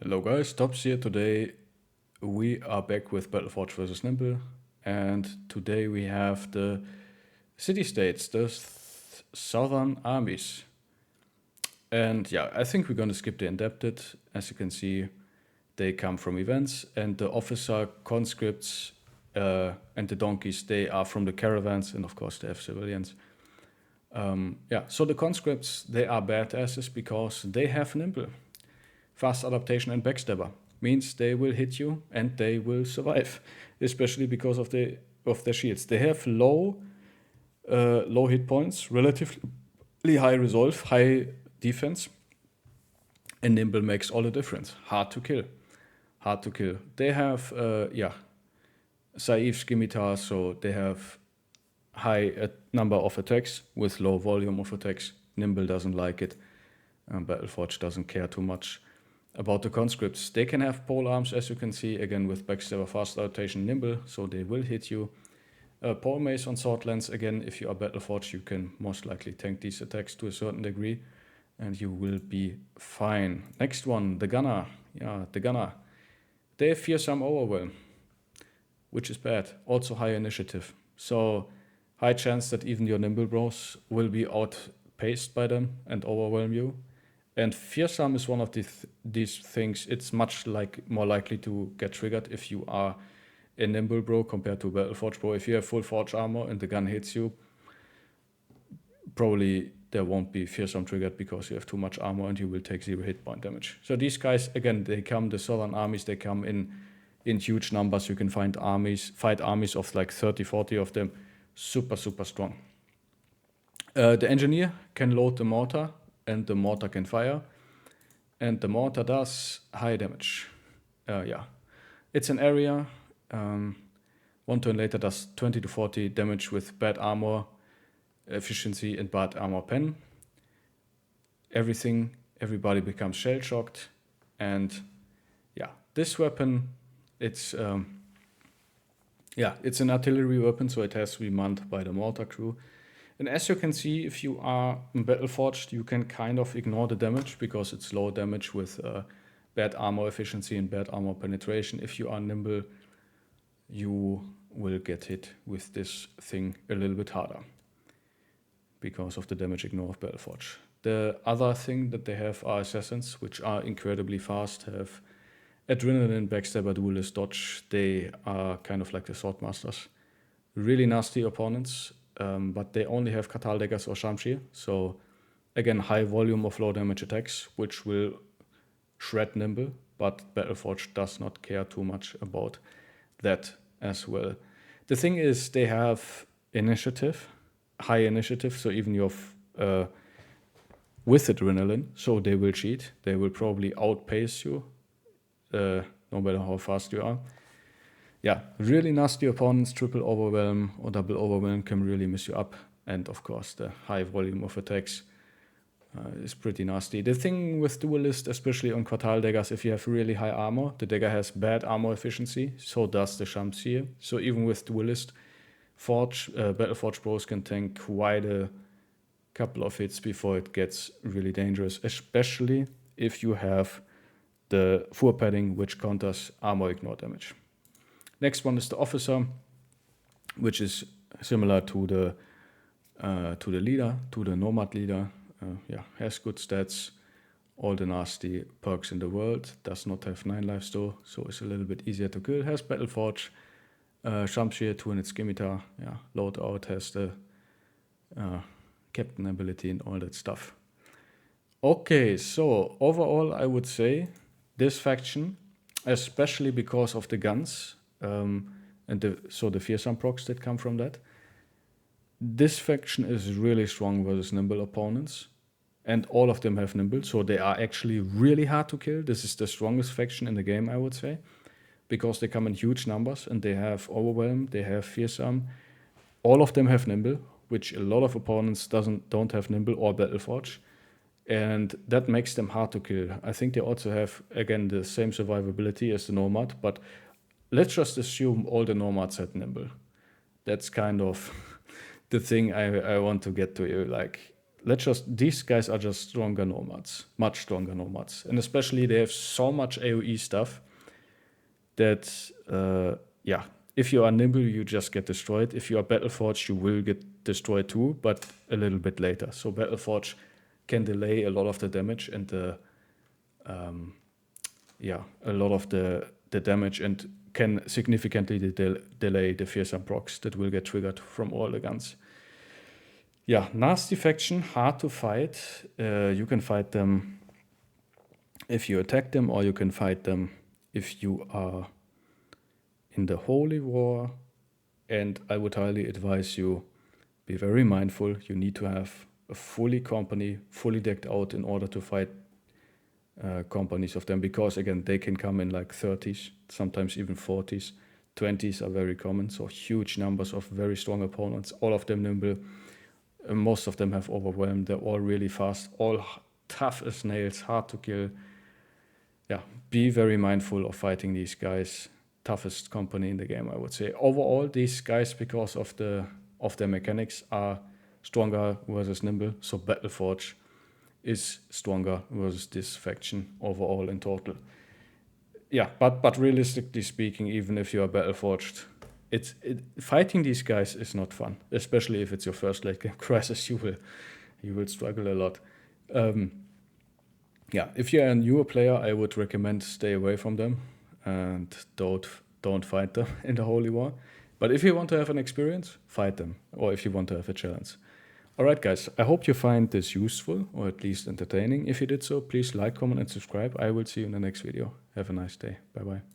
Hello guys, Tops here. Today we are back with Battleforge vs Nimble, and today we have the city-states, the southern armies. And yeah, I think we're gonna skip the in-depth. As you can see, they come from events, and the officer, conscripts, and the donkeys, they are from the caravans, and of course they have civilians. Yeah, so the conscripts, they are badasses because they have Nimble. Fast adaptation and backstabber means they will hit you and they will survive, especially because of their shields. They have low hit points, relatively high resolve, high defense, and Nimble makes all the difference. Hard to kill, hard to kill. They have Saif scimitar, so they have high number of attacks with low volume of attacks. Nimble doesn't like it. Battleforge doesn't care too much about the conscripts. They can have pole arms, as you can see, again with backstabber, fast adaptation, Nimble, so they will hit you. Pole mace on sword lance, again, if you are Battleforge, you can most likely tank these attacks to a certain degree, and you will be fine. Next one, the gunner. Yeah, the gunner. They have fearsome overwhelm, which is bad. Also high initiative. So high chance that even your Nimble bros will be outpaced by them and overwhelm you. And fearsome is one of these things. It's much more likely to get triggered if you are a Nimble bro compared to a Battleforge bro. If you have full forge armor and the gun hits you, probably there won't be fearsome triggered because you have too much armor and you will take 0 hit point damage. So these guys, again, the southern armies, they come in huge numbers. You can fight armies of like 30, 40 of them. Super, super strong. The engineer can load the mortar, and the mortar can fire, and the mortar does high damage. Yeah, it's an area. One turn later does 20 to 40 damage with bad armor efficiency and bad armor pen. Everybody becomes shell shocked, and yeah, this weapon, it's an artillery weapon, so it has to be manned by the mortar crew. And as you can see, if you are Battleforged, you can kind of ignore the damage because it's low damage with bad armor efficiency and bad armor penetration. If you are Nimble, you will get hit with this thing a little bit harder because of the damage ignore of Battleforge. The other thing that they have are assassins, which are incredibly fast, have adrenaline, backstabber, duelist, dodge. They are kind of like the swordmasters. Really nasty opponents. But they only have Katal daggers or Shamshir, so again, high volume of low damage attacks, which will shred Nimble, but Battleforge does not care too much about that as well. The thing is, they have initiative, high initiative, so even you're with adrenaline, so they will cheat. They will probably outpace you, no matter how fast you are. Yeah, really nasty opponents, triple overwhelm or double overwhelm can really mess you up. And of course, the high volume of attacks is pretty nasty. The thing with duelist, especially on Quartal daggers, if you have really high armor, the dagger has bad armor efficiency, so does the Shamshir. So even with duelist, Battleforge bros can tank quite a couple of hits before it gets really dangerous, especially if you have the Fur padding, which counters armor ignore damage. Next one is the officer, which is similar to the leader, to the nomad leader. Has good stats, all the nasty perks in the world. Does not have 9 lives though, so it's a little bit easier to kill. Has Battleforge, Shamshir, 200 scimitar. Yeah, loadout, has the captain ability and all that stuff. Okay, so overall, I would say this faction, especially because of the guns. And the fearsome procs that come from that. This faction is really strong versus Nimble opponents, and all of them have Nimble, so they are actually really hard to kill. This is the strongest faction in the game, I would say, because they come in huge numbers and they have Overwhelm, they have Fearsome. All of them have Nimble, which a lot of opponents don't have Nimble or Battleforge, and that makes them hard to kill. I think they also have, again, the same survivability as the Nomad, but let's just assume all the nomads had Nimble. That's kind of the thing I want to get to you. Like, these guys are just stronger nomads, much stronger nomads. And especially they have so much AoE stuff that, yeah, if you are Nimble, you just get destroyed. If you are Battleforged, you will get destroyed too, but a little bit later. So Battleforged can delay a lot of the damage and a lot of the damage, and can significantly delay the fearsome procs that will get triggered from all the guns. Yeah, nasty faction, hard to fight. You can fight them if you attack them, or you can fight them if you are in the Holy War. And I would highly advise you, be very mindful. You need to have a company fully decked out in order to fight companies of them, because again, they can come in like 30s, sometimes even 40s. 20s are very common, so huge numbers of very strong opponents, all of them nimble. Most of them have overwhelmed. They're all really fast, all tough as nails, hard to kill. Yeah, be very mindful of fighting these guys. Toughest company in the game, I would say. Overall, these guys, because of their mechanics, are stronger versus Nimble. So Battleforge is stronger versus this faction overall in total. Yeah, but realistically speaking, even if you are Battleforged, fighting these guys is not fun, especially if it's your first late game crisis. You will struggle a lot. Yeah, if you're a newer player, I would recommend stay away from them and don't fight them in the Holy War. But if you want to have an experience, fight them, or if you want to have a challenge. All right, guys, I hope you find this useful, or at least entertaining. If you did so, please like, comment, and subscribe. I will see you in the next video. Have a nice day. Bye-bye.